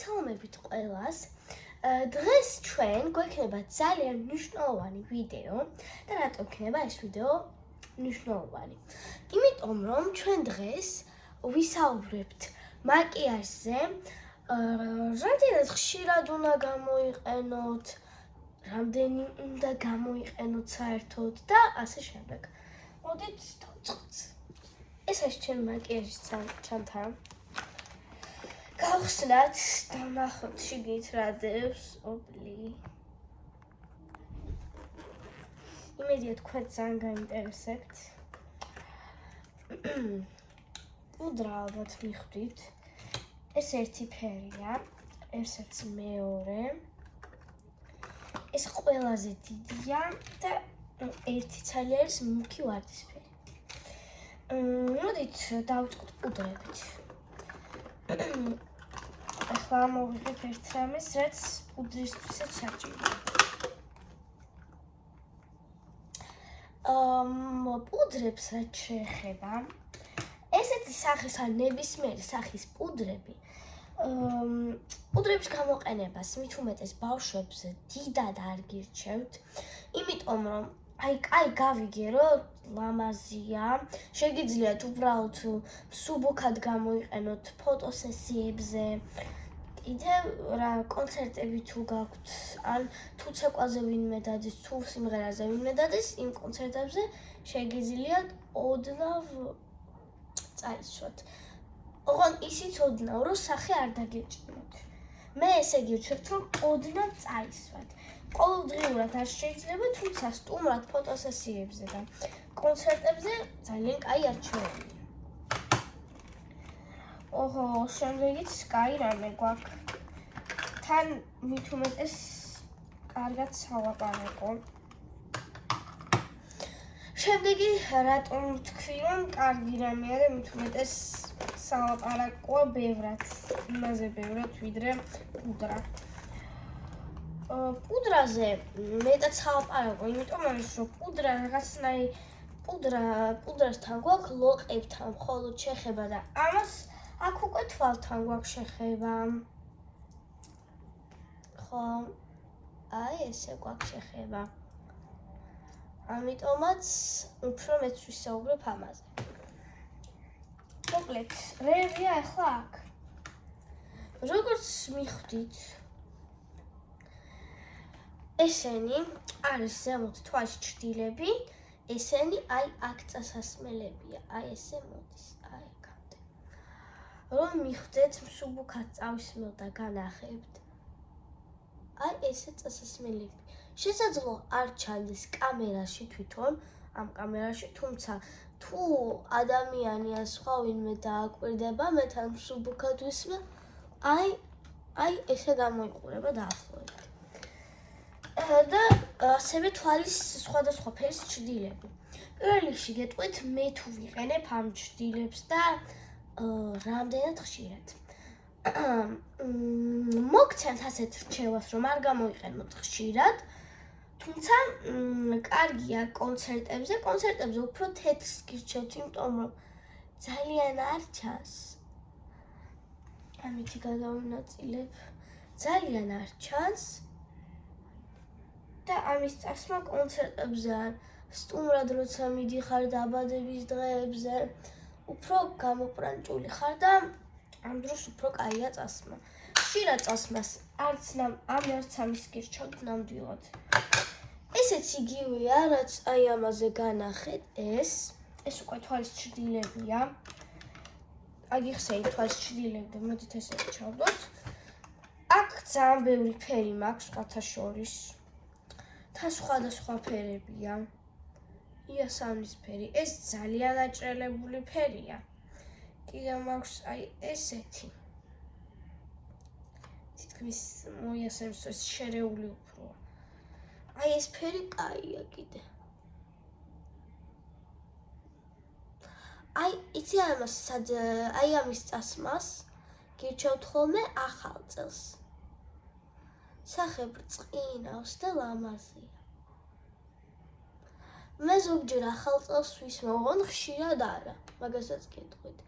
მოგესალმებით ყველას. დღეს ჩვენ გვექნება ძალიან მნიშვნელოვანი ვიდეო და რატომ იქნება ეს ვიდეო მნიშვნელოვანი? იმიტომ რომ ჩვენ დღეს ვისაუბრებთ მაკიაჟზე, რამდენად ხშირად უნდა გამოიყენოთ, რამდენი უნდა გამოიყენოთ საერთოდ და ასე შემდეგ. მოდით დავწყოთ. ეს არის ჩემი მაკიაჟის ჩანთარა. გავხსნათ და ნახოთ შიგნით რა დევს, ოპლი. იმედია თქვენ ძალიან გაინტერესებთ. პუდრა ალბათ მიხვდით. ეს ერთი ფერია, ესეც მეორე. ეს ყველაზე დიდია და ერთი ცალი არის მუქი ვარდისფერი. მოდით დავწყოთ პუდრებით. ახლა მოვიღებ ერთ რამეს, რაც პუდრისთვისაც საჭიროა. პუდრებს რაც შეეხება, ესეთი სახის ან ნებისმიერი სახის პუდრები, პუდრების გამოყენებას მით უმეტეს ბავშვებზე დიდად არ გირჩევთ, იმიტომ რომ აი გავიგე რომ ლამაზია, შეგიძლიათ უბრალოდ მსუბუქად გამოიყენოთ ფოტოსესიებზე, კიდევ რა კონცერტები თუ გაქვთ, ან თუ ცეკვაზე ვინმე დადის, თუ სიმღერაზე ვინმე დადის, იმ კონცერტებზე შეგიძლიათ ოდნავ წაისვათ. ოღონდ ისიც ოდნავ, რომ სახე არ დაგეჭიროთ. მე ესე გირჩევთ, რომ ოდნავ წაისვათ. ყოველდღიურად არ შეიძლება, თუმცა სტუმრად ფოტოსესიებზე და კონცერტებზე ძალიან კაი არჩევანია. ოჰო, შემდეგიც კაი რამე გვაქვს. თან მით უმეტეს კარგად სალაპარაკო. შემდეგი რატომ თქვი რომ კარგი რამეა და მით უმეტეს სალაპარაკოა ბევრად, იმაზე ბევრად ვიდრე პუდრა. პუდრაზე მეტად სალაპარაკო, იმიტომ არის რომ პუდრა რაღაცნაირი პუდრასთან გვაქვს ლოყებთან მხოლოდ შეხება და ამას აქ უკვე თვალთან გვაქვს შეხება. ხო, აი ესე გვაქვს შეხება. ამიტომაც უფრო მეც ვისაუბრებ ამაზე. მოკლედ, რეებია ახლა აქ. როგორც მიხვდით, ესენი არის ზემოთ თვალის ჭრილები, ესენი აი აქ წასასმელებია, აი ესე მოდის, აი აქამდე. რომ მიხვდეთ მსუბუქად წავისმევ და განახებთ. აი ესე წასასმელები. შესაძლოა არ ჩანდეს კამერაში თვითონ, ამ კამერაში, თუმცა თუ ადამიანი ან სხვა ვინმე დააკვირდება, მე თან მსუბუქად ვისმევ, აი ესე გამოიყურება დაახლოებით. და ასევე თვალის სხვადასხვა ფერის ჭრილები. პირველ რიგში გეტყვით, მე თუ ვიყენებ ამ ჭრილებს და რამდენად ხშირად. მოგცემთ ასეთ რჩევას, რომ არ გამოიყენოთ ხშირად, თუმცა კარგია კონცერტებზე უფრო თეთრს გირჩევთ, იმიტომ რომ ძალიან არ ჩანს. ამითი გადავინაწილებ, ძალიან არ ჩანს. და ამის წასმა კონცერტებზე ან სტუმრად როცა მიდიხარ დაბადების დღეებზე, უფრო გამოპრანჭული ხარ და ამ დროს უფრო კაია წასმა. ხშირად წასმას არც ამის გირჩევთ ნამდვილად. ესეც იგივეა, რაც აი ამაზე განახეთ, ეს უკვე თვალის ჭრილებია. აგიხსენით თვალის ჭრილები და მოდით ესე ჩავდოთ. აქ ძალიან ბევრი ფერი მაქვს სხვათა შორის. თან სხვადასხვა ფერებია. იასამნისფერი, ეს ძალიან აჭრელებული ფერია. კიდევ მაქვს აი ესეთი. თითქმის მოიასემს ეს შერეული უფროა. აი ეს ფერი კაია კიდე. იცი აი ამის წასმას გირჩევთ ხოლმე ახალ წელს. სახე ბრწყინავს და ლამაზია. მე ზოგჯერ ახალ წელს ვისმევ, ოღონდ ხშირად არა, მაგასაც გეტყვით.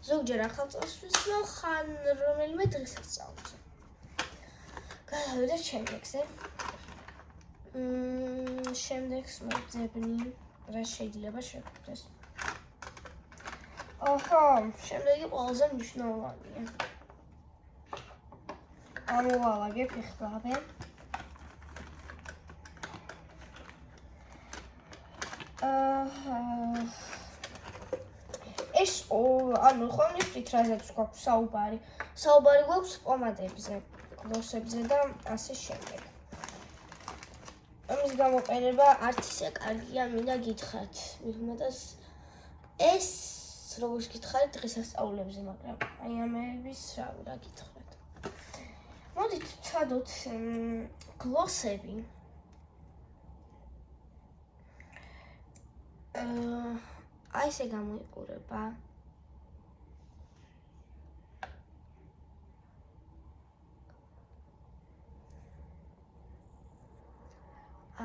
ზოგჯერ ახალ წელს ვისმევ, ხან რომელიმე დღესასწაულზე. გადავიდეთ შემდეგზე. შემდეგს მოძებნი, რა შეიძლება შეგვიძლია. ოჰო, შემდეგი ყველაზე მნიშვნელოვანია. ამოვალაგებ ეხლავე. ეს ანუ ხომისთვის რაზეც გვაქვს საუბარი. საუბარი გვაქვს პომადებზე, გლოსებზე და ასე შემდეგ. ამის გამოყენება არც ისე კარგია, მინდა გითხრათ. მithmetas ეს როგორც გითხარით დღესასწაულებზე, მაგრამ აი ამების რა გითხრათ. მოდით ვცადოთ გლოსები. აი ესე გამოიყურება.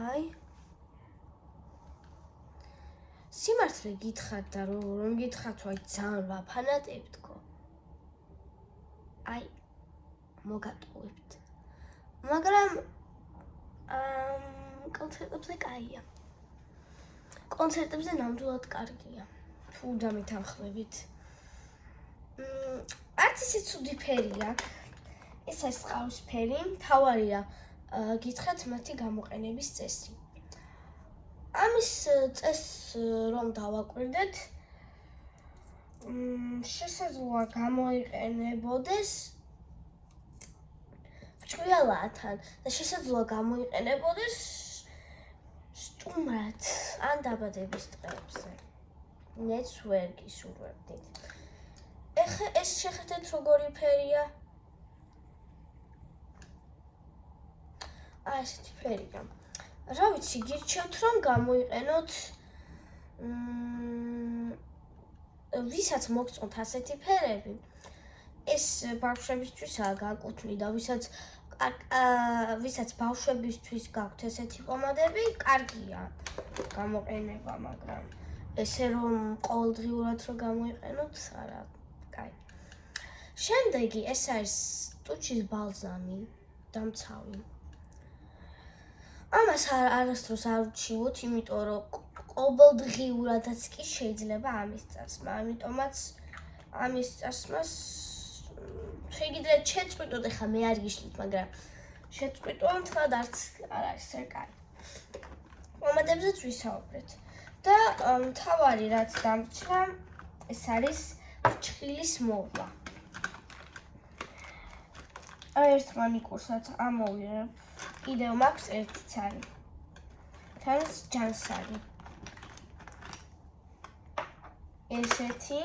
აი სიმართლე გითხრათ და რომ გითხრათ, აი ძალიან ვაფანატებთქო. აი მოგატყუებთ. მაგრამ კონცერტებზე კაია. კონცერტებზე ნამდვილად კარგია. თუ დამეთანხმებით. არც ისე ცუდი ფერია. ეს არის ყავისფერი, მთავარია გითხრათ მათი გამოყენების წესი. ამის წესს რომ დავაკვირდეთ, შესაძლოა გამოიყენებოდეს ბრჭყალთან და შესაძლოა გამოიყენებოდეს სტუმრად ან დაბადების დღეებზე. ნეც ვერ გისურვებდით. ეხლა ეს შეხედეთ როგორი ფერია. აი ესეთი ფერია. რა ვიცი, გირჩევთ რომ გამოიყენოთ ვისაც მოგწონთ ასეთი ფერები. ეს ბავშვებისთვისაა განკუთვნილი და ვისაც ბავშვებისთვის გაქვთ ესეთი პომადები, კარგია გამოყენება, მაგრამ ესე რომ ყოველდღიურად რომ გამოიყენოთ, არა, კაი. შემდეგი ეს არის ტუჩის ბალზამი, დამცავი. ამას არასდროს არ ვჩივოთ, იმიტომ რომ ყოველდღიურადაც კი შეიძლება ამის წასმა, ამიტომაც ამის წასმას შეგიძლიათ შეწყვიტოთ, ეხლა მე არ გიშლით, მაგრამ შეწყვიტო, თქად არც არ არის საკაი. პომადებზეც ვისაუბრეთ. და მთავარი რაც დამრჩა, ეს არის ფრჩხილის მოვლა. ერთ მანიკურსაც ამოვიღებ. კიდევ მაქვს ერთი ცალი. თან ჯანსაღი. ესეთი.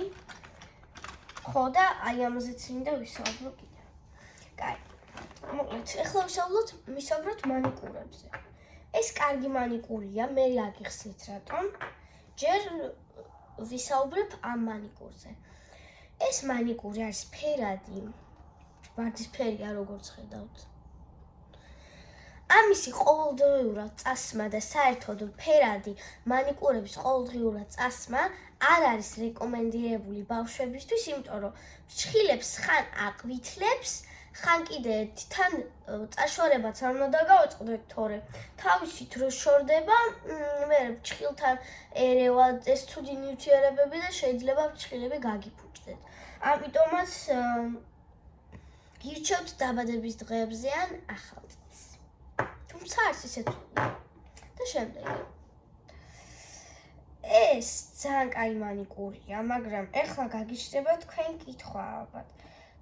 ხო და აი ამაზეც მინდა ვისაუბრო კიდევ. კაი. მოკლედ, ეხლა ვისაუბროთ მანიკურებზე. ეს კარგი მანიკურია, მე აგიხსნით რატომ. ჯერ ვისაუბრებ ამ მანიკურზე. ეს მანიკური არის ფერადი. ვარდისფერია როგორც ხედავთ. ამისი ყოველდღიურად წასმა და საერთოდ ფერადი მანიკურების ყოველდღიურად წასმა არ არის რეკომენდირებული ბავშვებისთვის, იმიტომ რომ ფრჩხილებს ხან აყვითლებს, ხან კიდე თან წაშორებაც არ უნდა გავაწყდეთ, თორე თავისით რო შორდება, მე ფრჩხილთან ერევა ეს ცუდი ნივთიერებები და შეიძლება ფრჩხილები გაგიფუჭდეთ. ამიტომაც გირჩევთ დაბადების დღეებზე ან ახალ წელს. თუმცა არც ისე თულა. და შემდეგი. ეს ძალიან კაი მანიკურია, მაგრამ ეხლა გაგიჩნდება თქვენ კითხვა ალბათ.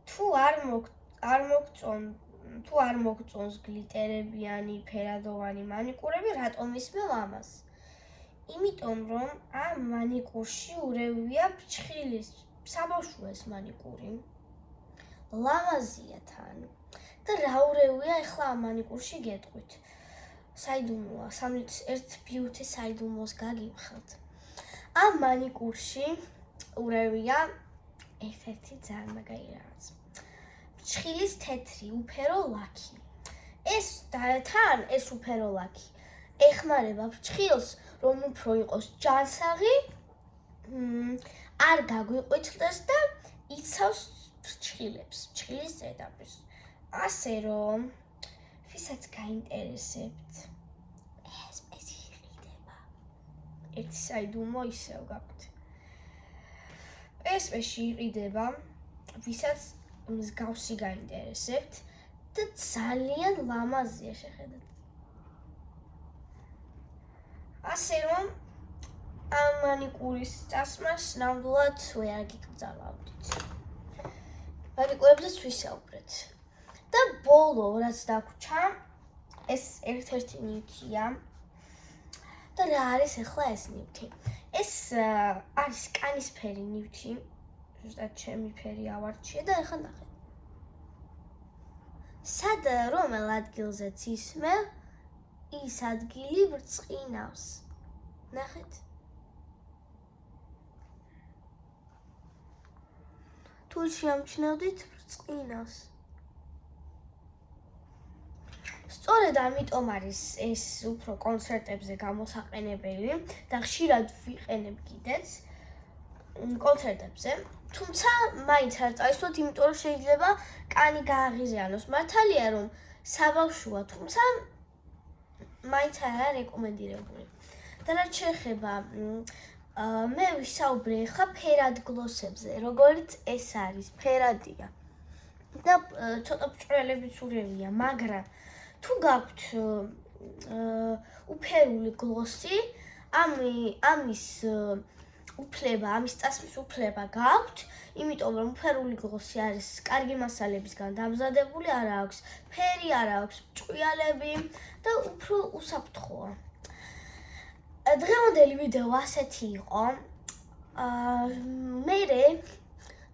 თუ არ მოგწონს გლიტერებიანი, ფერადოვანი მანიკურები, რატომ ისმევ ამას? იმიტომ რომ ამ მანიკურში ურევია ფრჩხილის საბავშვო ეს მანიკური. ლამაზია თან. და რა ურევია ეხლა ამ მანიკურში გეტყვით. საიდუმლოა, ერთ ბიუთი საიდუმლოს გაგიმხელთ. ამ მანიკურში ურევია ერთ-ერთი ძალიან მაგარი რაღაც. ფრჩხილის თეთრი უფერო ლაქი. ეს უფერო ლაქი ეხმარება ფრჩხილს, რომ უფრო იყოს ჯანსაღი, არ გაგვიყვითლდეს და იცავს ფრჩხილს ზედაპირს. ასე რომ ვისაც გაინტერესებთ ეს იყიდება. ერთი საიდუმლო ისევ გაქვთ. PSP-ში იყიდება, ვისაც მსგავსი გაინტერესებთ და ძალიან ლამაზია შეხედეთ. ასე რომ ამ მანიკურის წასმას ნამდვილად ვერ გიკრძალავდით. მანიკურებზეც ვისაუბრეთ. და ბოლო რაც დაგვრჩა, ეს ერთ-ერთი ნივთია. და რა არის ახლა ეს ნივთი? ეს არის კანისფერი ნივთი. ზუსტად ჩემი ფერი ავარჩიე და ახლა ნახეთ. სად რომელ ადგილზეც ისმევ, ის ადგილი ბრწყინავს. ნახეთ. თუ შეამჩნევდით, ბრწყინავს. სწორედ ამიტომ არის ეს უფრო კონცერტებზე გამოსაყენებელი და ხშირად ვიყენებ კიდეც კონცერტებზე. თუმცა მაინც არ წაისვლოთ, იმიტომ რომ შეიძლება კანი გააღიზიანოს. მართალია რომ საბავშვოა, თუმცა მაინც არა რეკომენდირებული. და რაც შეეხება მე ვისაუბრე ახლა ფერად გლოსებზე, როგორც ეს არის ფერადია. და ცოტა ბრჭყალებიც ურევია, მაგრამ თუ გაქვთ უფერული გლოსი, ამის უფლება, ამის წასმის უფლება გაქვთ, იმიტომ რომ უფერული გლოსი არის კარგი მასალებისგან დამზადებული, არ აქვს ფერი, არ აქვს ბრჭყალები და უფრო უსაფრთხოა. დღევანდელი ვიდეო ასეთი იყო. მე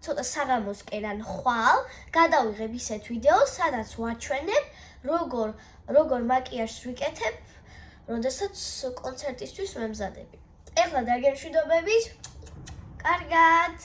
ცოტა საღამოსკენ ან ხვალ გადავიღებ ისეთ ვიდეოს, სადაც ვაჩვენებ, როგორ მაკიაჟს ვიკეთებ, როდესაც კონცერტისთვის ვემზადები. ეხლა დაგემშვიდობებით. კარგად.